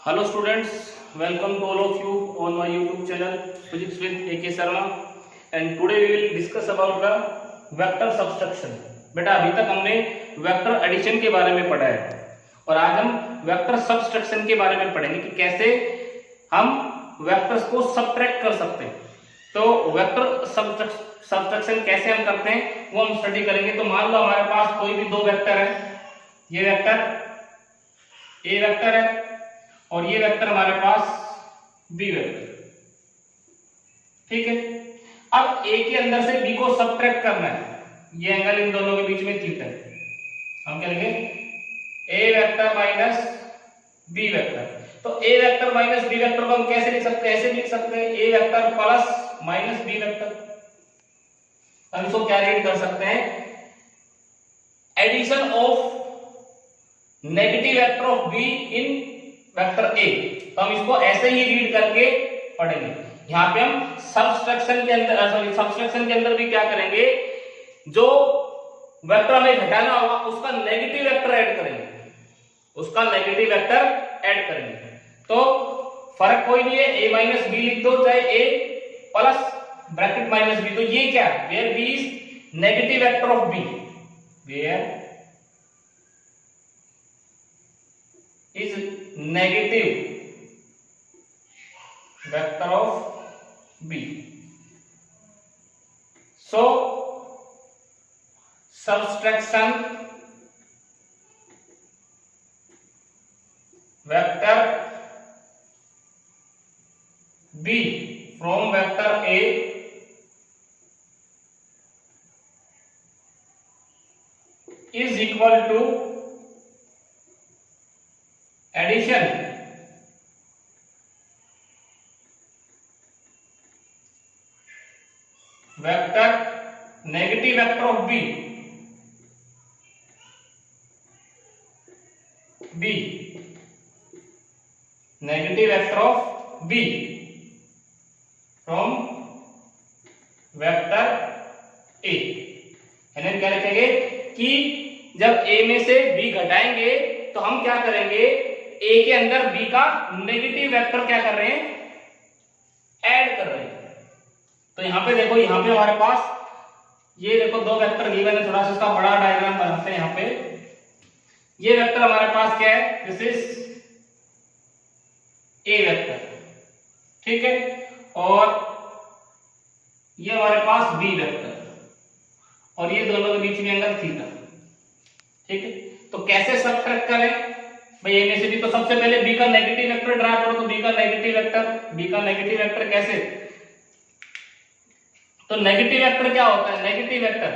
Hello students, welcome to all of you on my YouTube channel Physics with AK Sharma and today we will discuss about the vector subtraction। बेटा अभी तक हमने vector addition के बारे में पढ़ा है और आज हम वेक्टर सबट्रैक्शन के बारे में पढ़ेंगे कि कैसे हम वेक्टर्स को सबट्रैक्ट कर सकते हैं। तो वेक्टर सबट्रैक्शन कैसे हम करते हैं वो हम स्टडी करेंगे। तो मान लो हमारे पास कोई भी दो वेक्टर है, ये वेक्टर ए वेक्टर है और ये वेक्टर हमारे पास बी वेक्टर, ठीक है। अब ए के अंदर से बी को सबट्रैक्ट करना है, ये एंगल इन दोनों के बीच में थीटा है। हम क्या लिखेंगे ए वेक्टर माइनस बी वेक्टर। तो ए वेक्टर माइनस बी वेक्टर को हम कैसे लिख सकते हैं, ऐसे लिख सकते हैं A vector plus minus B vector. हम इसको क्या रीड कर सकते हैं, addition of negative vector of B in vector A. तो हम इसको ऐसे ही रीड करके पढ़ेंगे। यहां पे हम सबट्रैक्शन के अंदर भी क्या करेंगे, जो वेक्टर हमें घटाना होगा उसका नेगेटिव वेक्टर ऐड करेंगे, तो फर्क कोई नहीं है, ए माइनस बी लिख दो चाहे A plus bracket minus B. तो ये क्या, where B is negative vector of B, where is negative vector of B. So subtraction vector B from vector A is equal to addition vector negative vector of B negative vector of B from vector A. यानी क्या लिखेंगे कि जब ए में से B घटाएंगे तो हम क्या करेंगे, ए के अंदर बी का नेगेटिव वेक्टर क्या कर रहे हैं, ऐड कर रहे हैं। तो यहां पे देखो, यहां पे हमारे पास ये देखो दो वेक्टर गिवन है, थोड़ा सा इसका बड़ा डायग्राम बनाते हैं। यहां पे ये वेक्टर हमारे पास क्या है, दिस इज ए वेक्टर, ठीक है, और ये हमारे पास बी वेक्टर और ये दोनों के बीच में एंगल थीटा, ठीक है। तो कैसे सबट्रैक्ट करें भाई, ए में से बी। तो सबसे पहले बी का नेगेटिव वेक्टर ड्रा करो। तो बी का नेगेटिव वेक्टर कैसे, तो नेगेटिव वेक्टर क्या होता है, नेगेटिव वेक्टर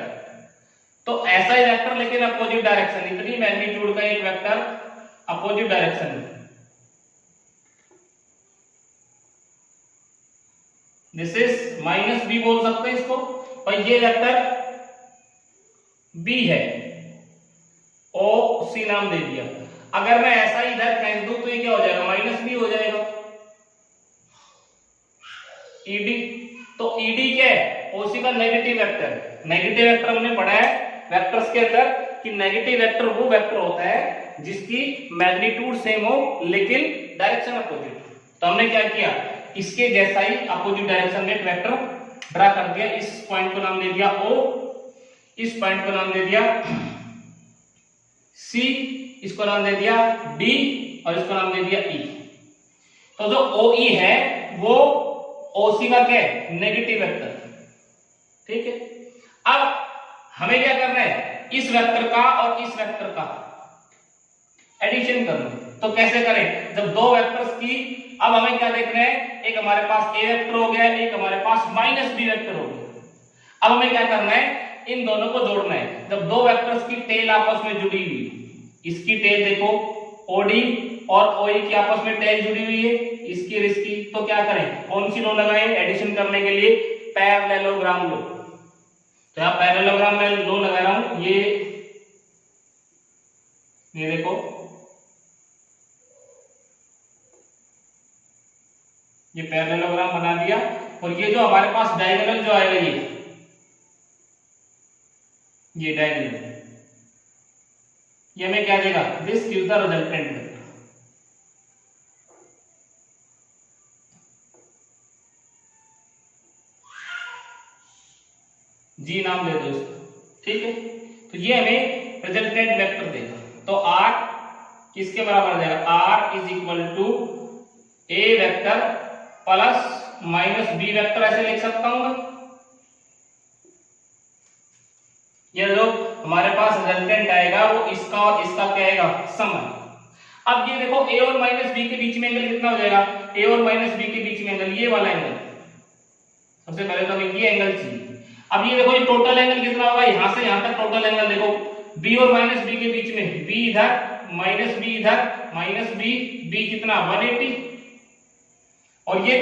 तो ऐसा ही वेक्टर लेकिन अपोजिट डायरेक्शन, इतनी मैग्नीट्यूड का एक वेक्टर अपोजिट डायरेक्शन में, दिस इज माइनस बी बोल सकते हैं इसको। और ये वेक्टर बी है, ओ सी नाम दे दिया। अगर मैं ऐसा ही इधर खींच दूं तो ये क्या हो जाएगा, माइनस बी हो जाएगा, ईडी। तो ईडी क्या है, ओसी का नेगेटिव वेक्टर। नेगेटिव वेक्टर हमने पढ़ा है वेक्टर्स के अंदर कि नेगेटिव वेक्टर वो वेक्टर होता है जिसकी मैग्नीट्यूड सेम हो लेकिन डायरेक्शन अपोजिट। तो हमने क्या किया, इसके जैसा ही अपोजिट डायरेक्शन में एक वेक्टर ड्रा कर दिया। इस पॉइंट को नाम दे दिया ओ, इस पॉइंट को नाम दे दिया सी, इसको नाम दे दिया डी और इसको नाम दे दिया ई। तो जो ओ ई है वो ओसी का क्या है, नेगेटिव वेक्टर, ठीक है। अब हमें क्या करना है, इस वेक्टर का और इस वेक्टर का एडिशन करना है। तो कैसे करें, जब दो वेक्टर्स की, अब हमें क्या देखना है, एक हमारे पास ए वेक्टर हो गया, एक हमारे पास माइनस बी वेक्टर हो गया। अब हमें क्या करना है, इन दोनों को जोड़ना है। जब दो वेक्टर्स की टेल आपस में जुड़ी हुई, इसकी टेल देखो ओडी और ओई की आपस में टेल जुड़ी हुई है, इसकी और इसकी, तो क्या करें, कौन सी लो लगाएं एडिशन करने के लिए, पैरेललोग्राम लो। तो यहां पैरेललोग्राम में लो लगा रहा हूं, ये देखो, ये पैरेललोग्राम बना दिया। और ये जो हमारे पास डायगोनल जो आएगा, ये डायगोनल, ये हमें क्या देगा, this gives the resultant vector. जी नाम दे दो इसको, ठीक है। तो ये हमें रिजल्टेंट वेक्टर देगा। तो r किसके बराबर आ जाएगा, r is equal to a vector plus minus b vector, ऐसे लिख सकता हूं मैं। ये जो हमारे पास रिजल्टेंट आएगा वो इसका और इसका क्या आएगा, सम है। अब ये देखो a और माइनस b के बीच में एंगल कितना हो जाएगा, a और माइनस b के बीच में एंगल, ये वाला एंगल। सबसे पहले तो हमें ये एंगल चाहिए। अब ये देखो ये टोटल एंगल कितना होगा, यहां से यहां तक टोटल एंगल देखो, b और माइनस b के बीच में, b इधर माइनस b इधर, माइनस b कितना 180, और ये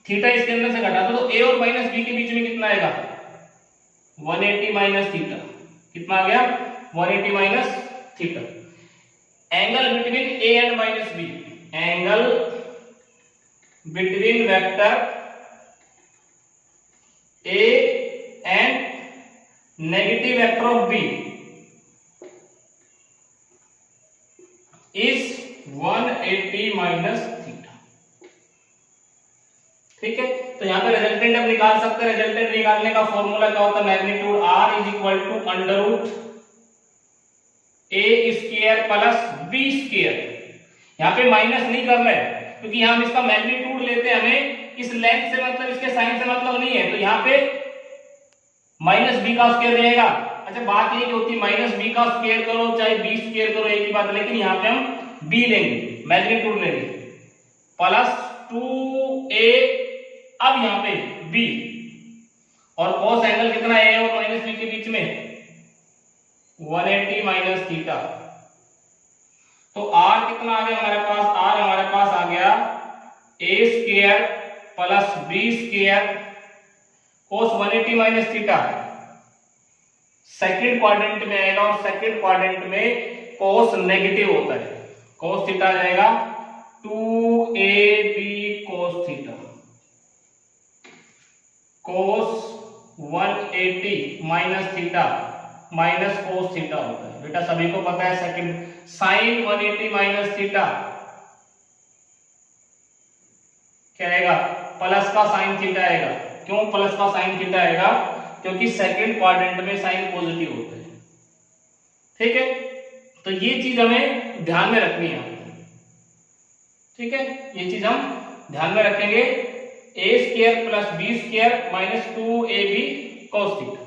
थीटा इसके अंदर से घटा दो, तो a और माइनस b के बीच में कितना आएगा, 180 माइनस थीटा, कितना आ गया 180 minus theta. Angle between a and minus b, angle between vector a and negative vector of b is 180 minus theta, ठीक है। तो यहां पे रिजल्टेंट हम निकाल सकते हैं। रिजल्टेंट निकालने का फॉर्मूला क्या होता है, magnitude r is equal to under root a square plus b square. यहां पे माइनस नहीं करना है क्योंकि यहां हम इसका मैग्नीट्यूड लेते हैं, हमें इस लेंथ से मतलब इसके साइन से मतलब नहीं है, तो यहां पे माइनस b का स्क्वायर रहेगा। अच्छा बात ये होती है माइनस b का स्क्वायर करो चाहे b स्क्वायर करो एक ही बात, लेकिन यहां पे हम b लेंगे, मैग्नीट्यूड लेंगे, प्लस 2a, अब यहां पे b, और cos एंगल कितना है और माइनस b के बीच में 180 माइनस थीटा। तो r कितना आ गया हमारे पास, r हमारे पास आ गया a square plus b square cos 180 minus theta, second quadrant में आएगा, और सेकंड क्वाड्रेंट में cos नेगेटिव होता है, cos थीटा आ जाएगा 2ab cos theta, cos 180 minus theta minus cos theta होता है, बेटा सभी को पता है। सेकंड sin 180 माइनस थीटा क्या आएगा, प्लस का sin थीटा आएगा। क्यों प्लस का sin थीटा आएगा, क्योंकि सेकंड क्वाड्रेंट में साइन पॉजिटिव होता है, ठीक है। तो ये चीज हमें ध्यान में रखनी है, ठीक है, ये चीज हम ध्यान में रखेंगे, a square plus b square minus 2ab cos theta,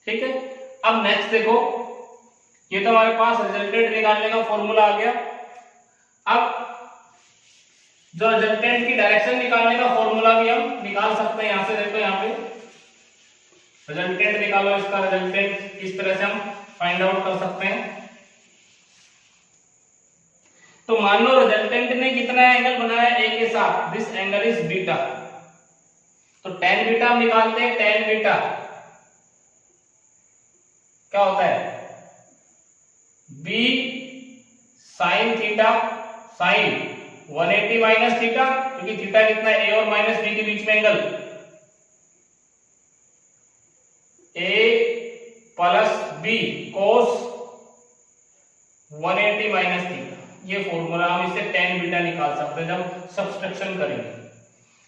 ठीक है। अब नेक्स्ट देखो, ये तो हमारे पास रिजल्टेंट निकालने का फॉर्मूला आ गया। अब जो रिजल्टेंट की डायरेक्शन निकालने का फॉर्मूला भी हम निकाल सकते हैं, यहां से देखो, यहां पे रिजल्टेंट निकालो, इसका रिजल्टेंट किस तरह से हम फाइंड आउट कर सकते हैं। तो मान लो रिजल्टेंट ने कितना एंगल बनाया a के साथ, दिस एंगल इज बीटा, तो tan बीटा हम निकालते हैं। tan बीटा क्या होता है, b sin theta, sin 180 minus theta, क्योंकि थीटा कितना है a और माइनस b के बीच में angle, a plus b cos 180 minus theta. ये फॉर्मूला हम इससे tan बीटा निकाल सकते हैं जब सब्सट्रैक्शन करेंगे,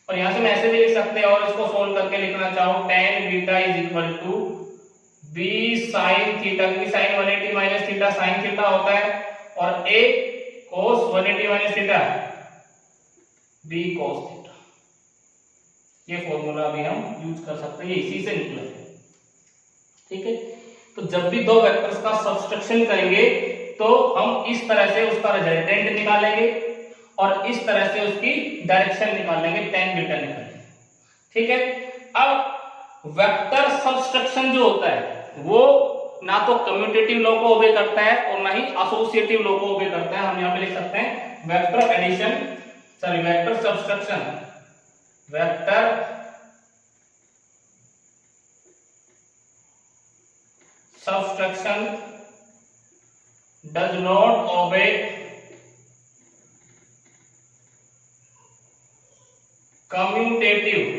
और यहां से हम ऐसे भी लिख सकते हैं, और इसको सोल्व करके लिखना चाहो tan beta is equal to b sin theta, क्योंकि sin 180 minus theta sin theta होता है, और a cos 180 minus theta b cos theta. ये फॉर्मूला भी हम यूज कर सकते हैं, ये इसी से निकला है, ठीक है। तो जब भी दो वेक्टर्स का सब्सट्रैक्शन करेंगे तो हम इस तरह से उसका रिजल्टेंट निकालेंगे और इस तरह से उसकी डायरेक्शन निकालेंगे, tan बीटा निकालेंगे, ठीक है। अब वेक्टर सब्सट्रैक्शन जो होता है वो ना तो कम्यूटेटिव लॉ को ओबे करता है और ना ही एसोसिएटिव लॉ को ओबे करता है। हम यहां पे लिख सकते हैं vector addition, sorry vector subtraction, vector subtraction does not obey commutative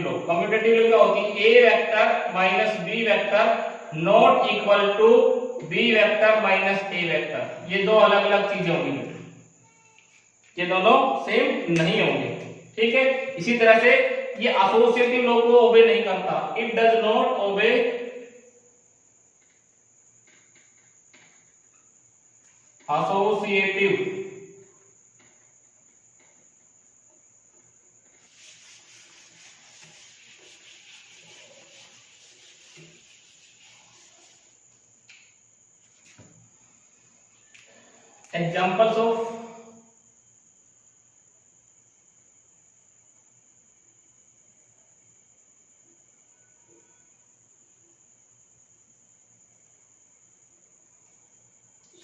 law. Commutative law क्या होती है, a vector minus b vector not equal to b vector minus a vector. ये दो अलग अलग चीजें होंगी, ये दोनों सेम नहीं होंगे, ठीक है। इसी तरह से ये एसोसिएटिव लॉ को ओबे नहीं करता, it does not obey associative examples of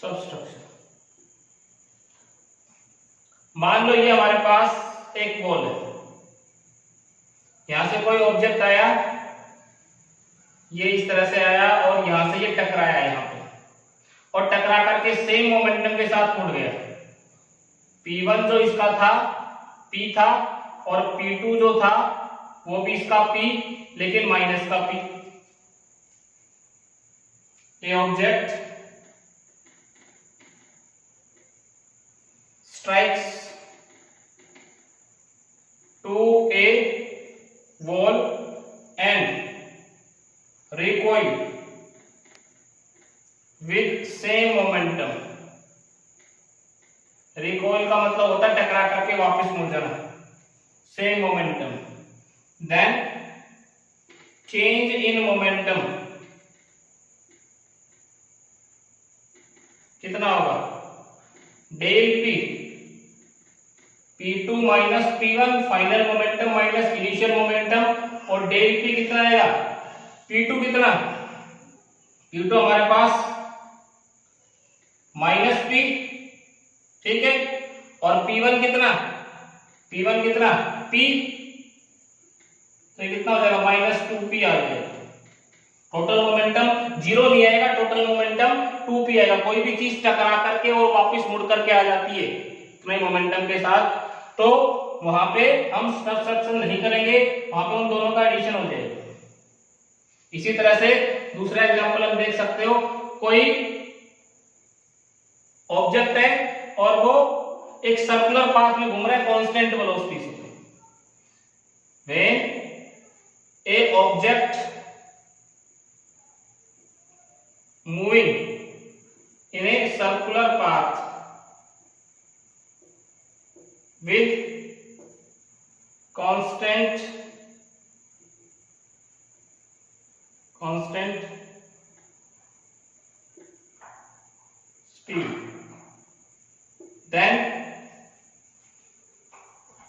subtraction. मान लो ये हमारे पास एक बॉल है, यहां से कोई ऑब्जेक्ट आया, ये इस तरह से आया और यहां से ये टकराया यहां पे, और टकरा करके सेम मोमेंटम के साथ उड़ गया। P1 जो इसका था P था, और P2 जो था वो भी इसका P लेकिन माइनस का P। A object strikes to a wall and recoil with same momentum. Recoil का मतलब होता है टकरा करके वापस मुड़ जाना, same momentum. Then change in momentum कितना होगा, del p, P2 minus P1 final momentum minus initial momentum, और डेल पी कितना आएगा, P2 कितना, P2 हमारे पास माइनस P, ठीक है, और P1 कितना, P1 कितना P, तो कितना हो जाएगा माइनस 2P आ जाएगा। टोटल मोमेंटम जीरो नहीं आएगा, टोटल मोमेंटम 2P आएगा। कोई भी चीज टकरा करके और वापस मुड़ करके आ जाती है इतने मोमेंटम के साथ, तो वहां पे हम सबट्रैक्शन नहीं करेंगे, वहां पे उन दोनों का एडिशन हो जाएगा। इसी तरह से दूसरा एग्जांपल हम देख सकते हो, कोई ऑब्जेक्ट है और वो एक सर्कुलर पाथ में घूम रहा है कांस्टेंट वेलोसिटी से। When A object moving in a circular path with constant speed, then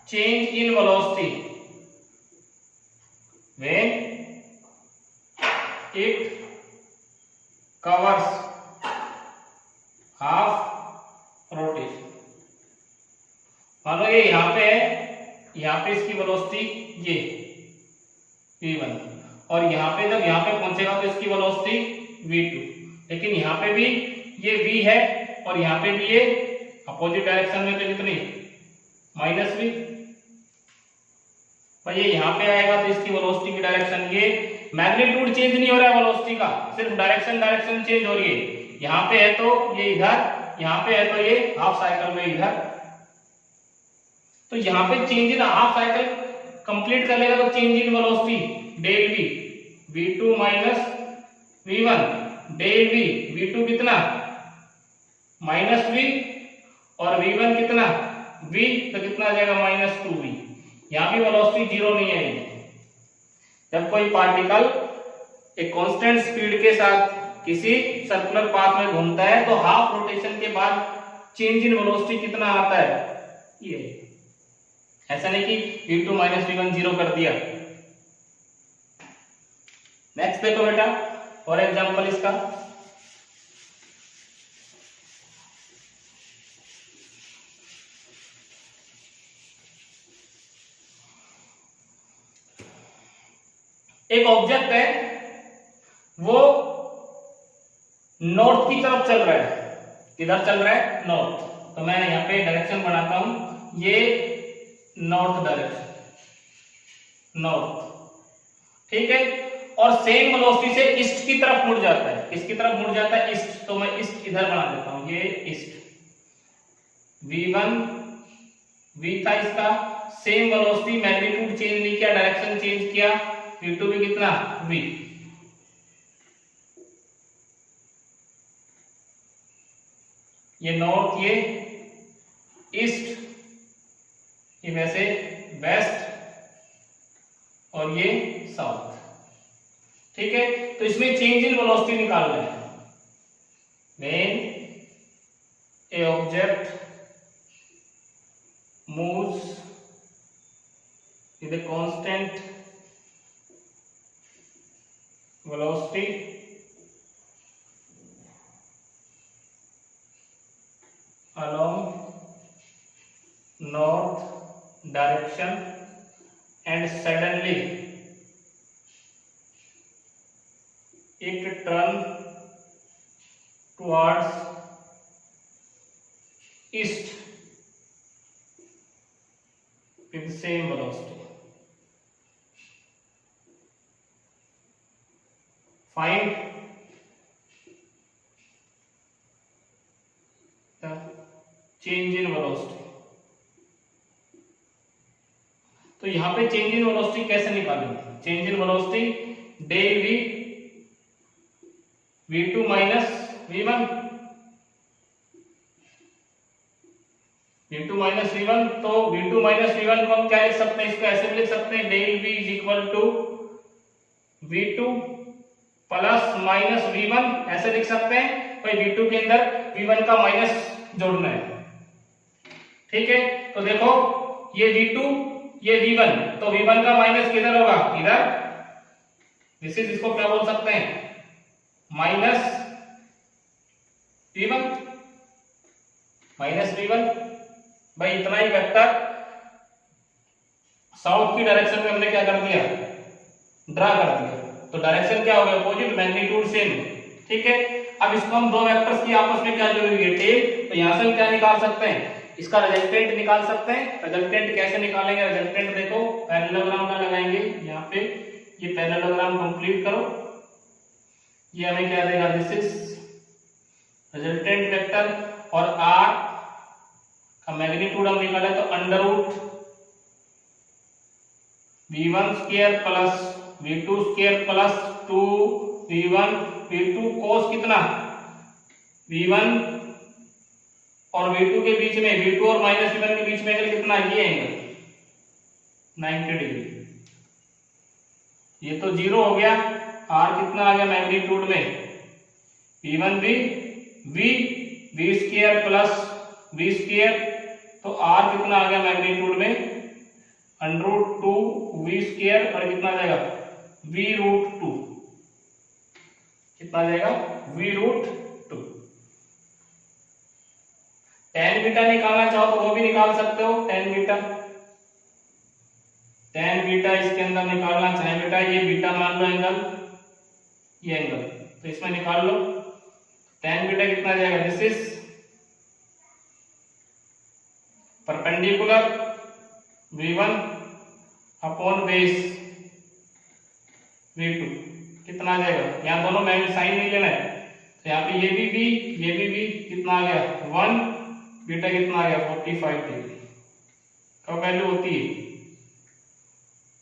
change in velocity when it covers half rotation। मान लो ये यहां पे है, यहां पे इसकी वेलोसिटी ये v1, और यहां पे जब यहां पे पहुंचेगा तो इसकी वेलोसिटी v2, लेकिन यहां पे भी ये v है और यहां पे भी ये अपोजिट डायरेक्शन में, तो कितनी माइनस v। भाई ये यहां पे आएगा तो इसकी वेलोसिटी की डायरेक्शन, ये मैग्नीट्यूड चेंज नहीं हो रहा है वेलोसिटी का, सिर्फ डायरेक्शन चेंज हो रही है। यहां पे है तो ये इधर, यहां पे है तो ये हाफ साइकिल में इधर, तो यहां पे change in half cycle complete कर लेगा तो change in velocity del v, v2 minus v1, del v, v2 कितना माइनस v, और v1 कितना v, तो कितना आ जाएगा माइनस 2v। यहां भी वेलोसिटी जीरो नहीं आएगी। जब कोई पार्टिकल एक कांस्टेंट स्पीड के साथ किसी सर्कुलर पाथ में घूमता है तो हाफ रोटेशन के बाद चेंज इन वेलोसिटी कितना आता है, ये। ऐसा नहीं कि v2 माइनस v1 जीरो कर दिया। नेक्स्ट देखो बेटा, और एग्जांपल इसका, एक ऑब्जेक्ट है वो नॉर्थ की तरफ चल रहा है। किधर चल रहा है, नॉर्थ। तो मैं यहां पे डायरेक्शन बनाता हूं, ये नॉर्थ डायरेक्शन, नॉर्थ, ठीक है, और सेम वेलोसिटी से ईस्ट की तरफ मुड़ जाता है। किसकी तरफ मुड़ जाता है, ईस्ट। तो मैं ईस्ट इधर बना देता हूं, ये ईस्ट। v1 v था इसका, सेम वेलोसिटी, मैग्नीट्यूड चेंज नहीं किया, डायरेक्शन चेंज किया, v2 भी कितना v। ये नॉर्थ, ये ईस्ट, ये वैसे वेस्ट और ये साउथ। ठीक है, तो इसमें चेंज इन वेलोसिटी निकालना है। When A object moves with a constant velocity along north direction and suddenly it turn towards east with the same velocity. Find the change in velocity. तो यहां पे चेंज इन वेलोसिटी कैसे निकालेंगे? Change in velocity del v v2 minus v1, v2 minus v1, तो v2 minus v1 को हम क्या लिख सकते हैं? इसको ऐसे भी लिख सकते हैं, del v is equal to v2 plus minus v1, ऐसे लिख सकते हैं। भाई v2 के अंदर v1 का माइनस जोड़ना है। ठीक है, तो देखो ये v2 ये v1, तो v1 का माइनस किधर होगा? इधर। दिस इज, इसको क्या बोल सकते हैं? Minus v1, minus v1। भाई इतना ही वेक्टर साउथ की डायरेक्शन में हमने क्या कर दिया? ड्रा कर दिया। तो डायरेक्शन क्या हो गया? Opposite, magnitude same. ठीक है, अब इसको हम दो वेक्टर्स की आपस में क्या जोड़ी है? टेल। तो यहां से हम क्या निकाल सकते हैं? इसका रिजल्टेंट निकाल सकते हैं। रिजल्टेंट कैसे निकालेंगे? रिजल्टेंट देखो, पैरेललोग्राम का लगाएंगे यहाँ पे। ये पैरेललोग्राम कंप्लीट करो। ये हमें क्या देगा? दिस इज रिजल्टेंट वेक्टर, और आर का मैग्नीट्यूड हम निकाले तो under root v1 square plus v2 square plus 2v1 v2 cos कितना? v1 और v2 के बीच में, v2 और माइनस v1 के बीच में एंगल कितना? ये एंगल 90 डिग्री। ये तो जीरो हो गया। r कितना आ गया मैग्नीट्यूड में? v1 भी v square plus v square, तो r कितना आ गया मैग्नीट्यूड में? अंडर रूट 2v स्क्वायर, और कितना आ जाएगा? v root 2। कितना आ जाएगा? v root 2। tan बीटा निकालना चाहो तो वो भी निकाल सकते हो। tan बीटा, tan बीटा इसके अंदर निकालना चाहे बेटा, ये बीटा मान लो एंगल, ये एंगल, तो इसमें निकाल लो। tan बीटा कितना आ जाएगा? This is perpendicular v1 upon base v2, कितना आ जाएगा? यहाँ दोनों में साइन नहीं लेना है, तो यहाँ पे ये भी b, ये भी b, कितना आ गया? 1, बीटा कितना आ गया? 45 डिग्री का वैल्यू होती है।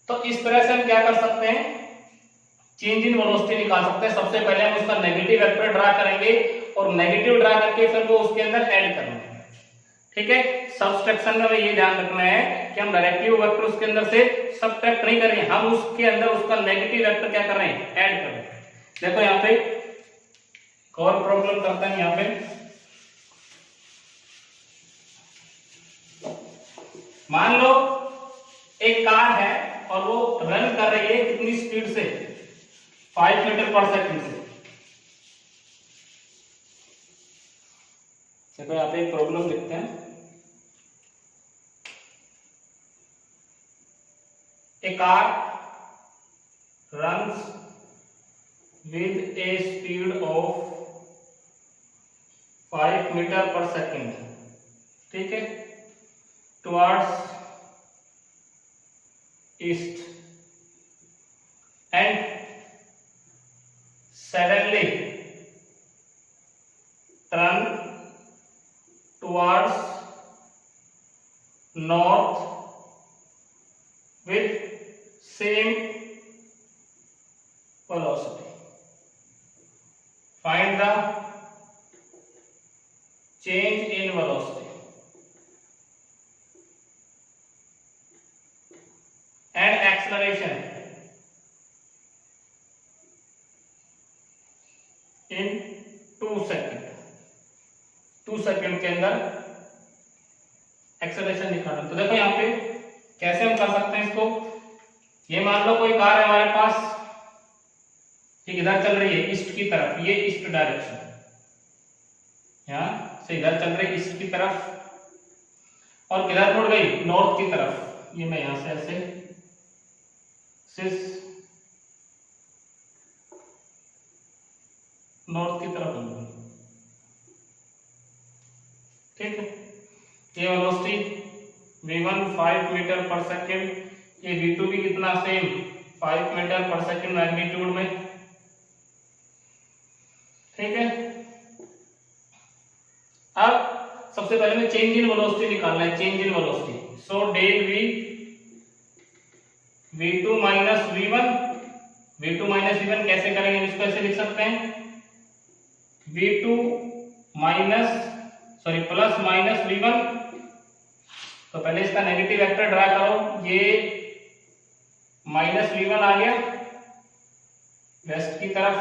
तो इस तरह से हम क्या कर सकते हैं? चेंज इन वेलोसिटी निकाल सकते हैं। सबसे पहले हम उसका नेगेटिव वेक्टर ड्रा करेंगे, और नेगेटिव ड्रा करके फिर वो उसके अंदर ऐड करना है। ठीक है, सब्सट्रैक्शन में ये ध्यान रखना है कि हम डायरेक्टली वो वेक्टर उसके अंदर से सब्ट्रैक्ट नहीं कर रहे हैं, हम उसके अंदर उसका नेगेटिव वेक्टर क्या कर रहे हैं? ऐड कर रहे हैं। देखो यहाँ पे और प्रॉब्लम करते हैं। यहाँ पे मान लो एक कार है और वो रन कर रही है कितनी स्पीड से? 5 मीटर पर सेकंड से। देखो यहाँ पे एक प्रॉब्लम लिखते हैं। A car runs with a speed of 5 metre पर सेकंड, ठीक है, towards east and suddenly turn towards north with same velocity. Find the change in velocity and acceleration in 2 second. 2 second के अंदर एक्सेलरेशन निकालना. तो देखो यहाँ पे कैसे हम कर सकते हैं इसको. ये मान लो कोई कार है हमारे पास, ठीक, इधर चल रही है ईस्ट की तरफ, ये ईस्ट डायरेक्शन, यहाँ से इधर चल रही है ईस्ट की तरफ, और किधर मुड़ गई, नॉर्थ की तरफ. ये मैं यहां से ऐसे नॉर्थ की तरफ लूंगा, ठीक है. ये वेलोसिटी v1 5 मीटर पर सेकेंड, ये v2 भी कितना सेम 5 मीटर पर सेकेंड मैग्नीट्यूड में, ठीक है. अब सबसे पहले में चेंज इन वेलोसिटी निकालना है. Change in velocity, so del v v2 minus v1. v2 minus v1 कैसे करेंगे, इसको ऐसे लिख सकते हैं v2 प्लस माइनस v1. तो पहले इसका नेगेटिव वेक्टर ड्रा करो. ये माइनस v1 आ गया वेस्ट की तरफ.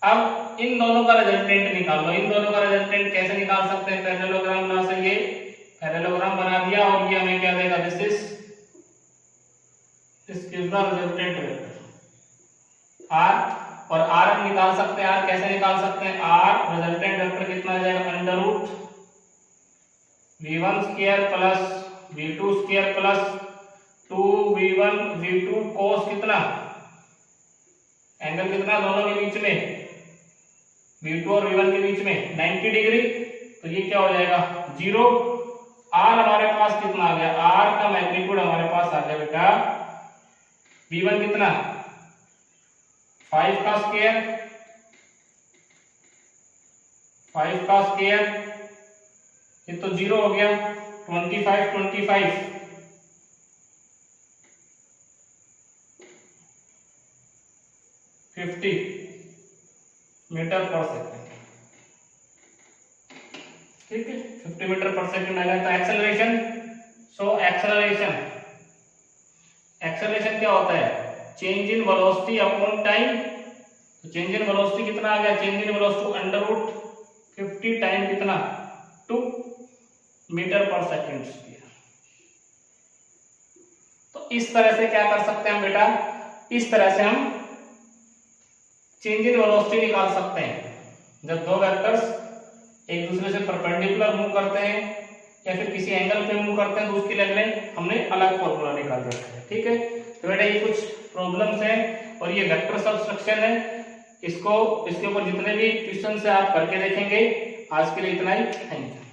अब इन दोनों का रिजल्टेंट निकाल लो. इन दोनों का रिजल्टेंट कैसे निकाल सकते हैं, पैरेललोग्राम बना से. ये पैरेललोग्राम बना दिया और ये हमें क्या देगा, this is the resultant vector r. और r हम निकाल सकते हैं. r कैसे निकाल सकते हैं, r रिजल्टेंट वेक्टर कितना आ जाएगा, under root v1 square plus v2 square plus 2v1 v2 cos कितना, एंगल कितना दोनों के बीच में, v2 और v1 के बीच में 90 डिग्री. तो ये क्या हो जाएगा 0. r हमारे पास कितना आ गया, r का मैग्नीट्यूड हमारे पास आ गया बेटा v1 कितना 5 का स्क्वायर, 5 का स्क्वायर, ये तो 0 हो गया. 25 50 मीटर पर सेकंड, ठीक है. 50 मीटर पर सेकंड आ गया. तो एक्सेलरेशन, सो एक्सेलरेशन क्या होता है, change in velocity upon time. तो चेंज इन वेलोसिटी कितना आ गया, change in velocity under root 50 time कितना 2 मीटर पर सेकंड स्क्वायर. तो इस तरह से क्या कर सकते हैं बेटा, इस तरह से हम चेंज इन वेलोसिटी निकाल सकते हैं. जब दो वेक्टर्स एक दूसरे से परपेंडिकुलर मूव करते हैं या फिर किसी एंगल पे मूव करते हैं तो उसके लिए हमने अलग फॉर्मूला निकाल रखा है, ठीक है. तो बेटा ये कुछ प्रॉब्लम्स हैं और ये वेक्टर सब्सट्रक्शन है. इसके ऊपर जितने भी क्वेश्चन है आप करके देखेंगे. आज के लिए इतना ही, थैंक यू.